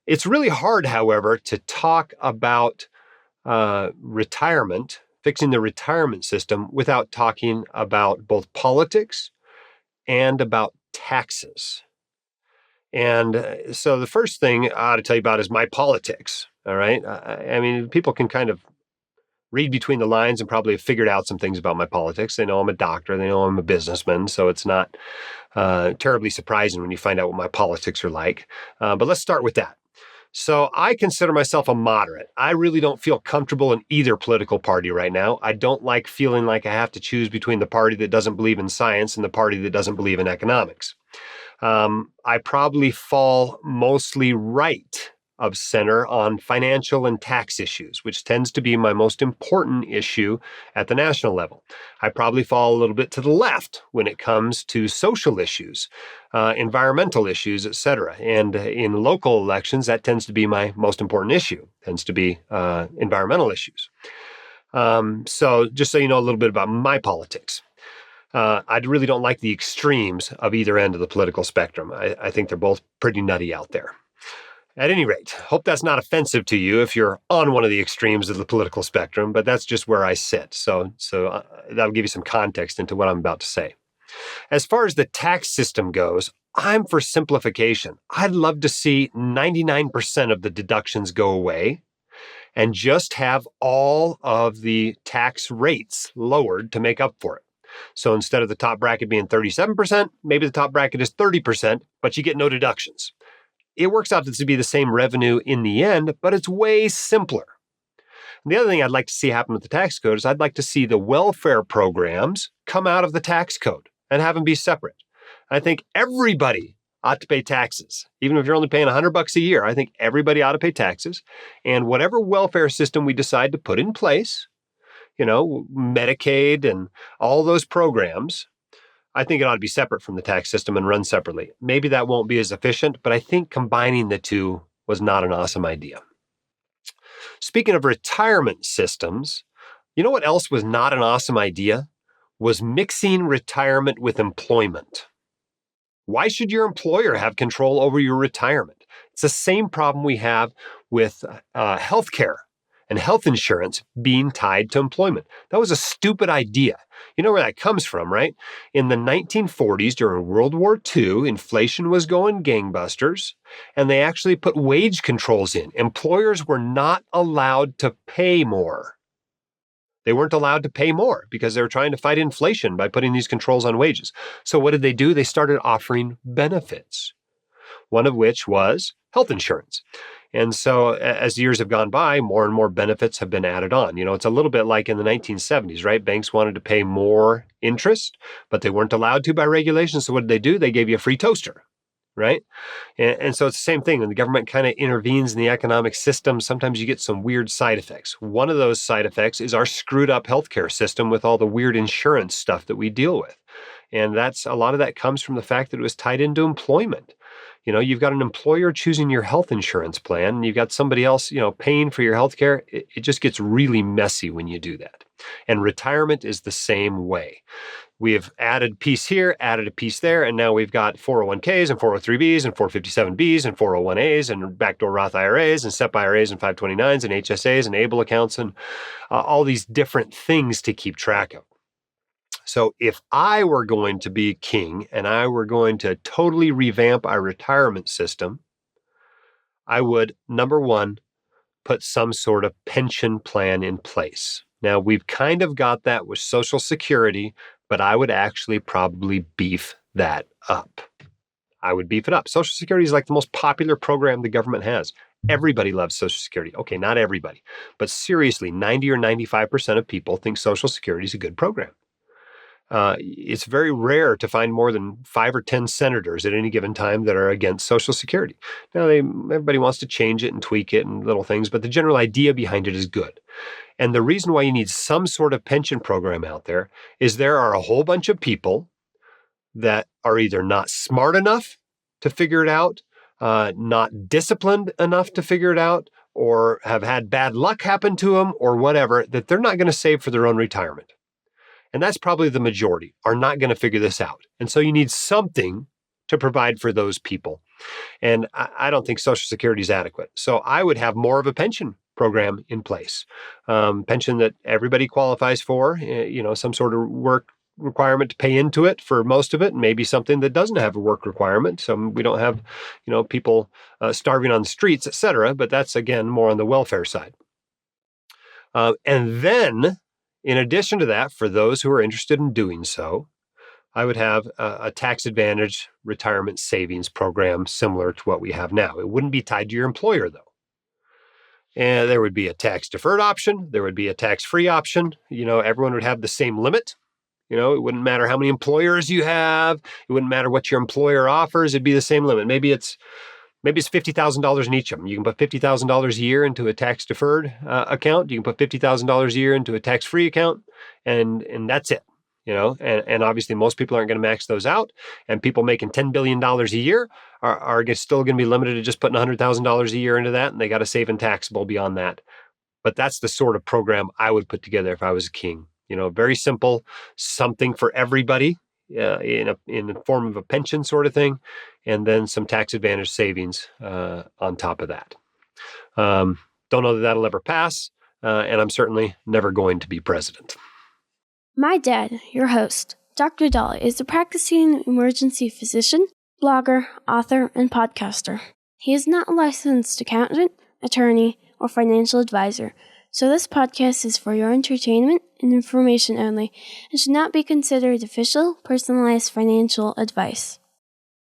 It's really hard, however, to talk about retirement, fixing the retirement system, without talking about both politics and about taxes. And so the first thing I ought to tell you about is my politics. All right. I mean, people can kind of read between the lines and probably have figured out some things about my politics. They know I'm a doctor. They know I'm a businessman. So it's not terribly surprising when you find out what my politics are like. But let's start with that. So I consider myself a moderate. I really don't feel comfortable in either political party right now. I don't like feeling like I have to choose between the party that doesn't believe in science and the party that doesn't believe in economics. I probably fall mostly right of center on financial and tax issues, which tends to be my most important issue at the national level. I probably fall a little bit to the left when it comes to social issues, environmental issues, etc. And in local elections, that tends to be my most important issue, tends to be environmental issues. So just so you know a little bit about my politics. I really don't like the extremes of either end of the political spectrum. I think they're both pretty nutty out there. At any rate, hope that's not offensive to you if you're on one of the extremes of the political spectrum, but that's just where I sit. So that'll give you some context into what I'm about to say. As far as the tax system goes, I'm for simplification. I'd love to see 99% of the deductions go away and just have all of the tax rates lowered to make up for it. So instead of the top bracket being 37%, maybe the top bracket is 30%, but you get no deductions. It works out to be the same revenue in the end, but it's way simpler. And the other thing I'd like to see happen with the tax code is I'd like to see the welfare programs come out of the tax code and have them be separate. I think everybody ought to pay taxes. Even if you're only paying $100 a year, I think everybody ought to pay taxes. And whatever welfare system we decide to put in place, Medicaid and all those programs, I think it ought to be separate from the tax system and run separately. Maybe that won't be as efficient, but I think combining the two was not an awesome idea. Speaking of retirement systems, you know what else was not an awesome idea? Was mixing retirement with employment. Why should your employer have control over your retirement? It's the same problem we have with healthcare and health insurance being tied to employment. That was a stupid idea. You know where that comes from, right? In the 1940s, during World War II, inflation was going gangbusters, and they actually put wage controls in. Employers were not allowed to pay more. They weren't allowed to pay more because they were trying to fight inflation by putting these controls on wages. So what did they do? They started offering benefits, one of which was health insurance. And so as years have gone by, more and more benefits have been added on. It's a little bit like in the 1970s, right? Banks wanted to pay more interest, but they weren't allowed to by regulation. So what did they do? They gave you a free toaster, right? And so it's the same thing. When the government kind of intervenes in the economic system, sometimes you get some weird side effects. One of those side effects is our screwed up healthcare system with all the weird insurance stuff that we deal with. And a lot of that comes from the fact that it was tied into employment. You've got an employer choosing your health insurance plan, and you've got somebody else, paying for your health care. It just gets really messy when you do that. And retirement is the same way. We have added a piece here, added a piece there, and now we've got 401ks and 403bs and 457bs and 401as and backdoor Roth IRAs and SEP IRAs and 529s and HSAs and ABLE accounts and all these different things to keep track of. So if I were going to be king and I were going to totally revamp our retirement system, I would, number one, put some sort of pension plan in place. Now, we've kind of got that with Social Security, but I would actually probably beef that up. I would beef it up. Social Security is like the most popular program the government has. Everybody loves Social Security. Okay, not everybody, but seriously, 90 or 95% of people think Social Security is a good program. It's very rare to find more than 5 or 10 senators at any given time that are against Social Security. Now, everybody wants to change it and tweak it and little things, but the general idea behind it is good. And the reason why you need some sort of pension program out there is there are a whole bunch of people that are either not smart enough to figure it out, not disciplined enough to figure it out, or have had bad luck happen to them or whatever, that they're not going to save for their own retirement. And that's probably the majority, are not going to figure this out. And so you need something to provide for those people. And I don't think Social Security is adequate. So I would have more of a pension program in place, pension that everybody qualifies for, some sort of work requirement to pay into it for most of it, and maybe something that doesn't have a work requirement. So we don't have, people starving on the streets, et cetera. But that's, again, more on the welfare side. And then, in addition to that, for those who are interested in doing so, I would have a tax advantage retirement savings program similar to what we have now. It wouldn't be tied to your employer, though. And there would be a tax deferred option. There would be a tax free option. Everyone would have the same limit. It wouldn't matter how many employers you have. It wouldn't matter what your employer offers. It'd be the same limit. Maybe it's $50,000 in each of them. You can put $50,000 a year into a tax deferred account. You can put $50,000 a year into a tax free account, and that's it. And obviously most people aren't going to max those out, and people making $10 billion a year are still going to be limited to just putting $100,000 a year into that, and they got to save in taxable beyond that. But that's the sort of program I would put together if I was a king. Very simple, something for everybody in the form of a pension sort of thing, and then some tax advantage savings on top of that. Don't know that that'll ever pass, and I'm certainly never going to be president. My dad, your host, Dr. Dahle, is a practicing emergency physician, blogger, author, and podcaster. He is not a licensed accountant, attorney, or financial advisor, so this podcast is for your entertainment and information only and should not be considered official, personalized financial advice.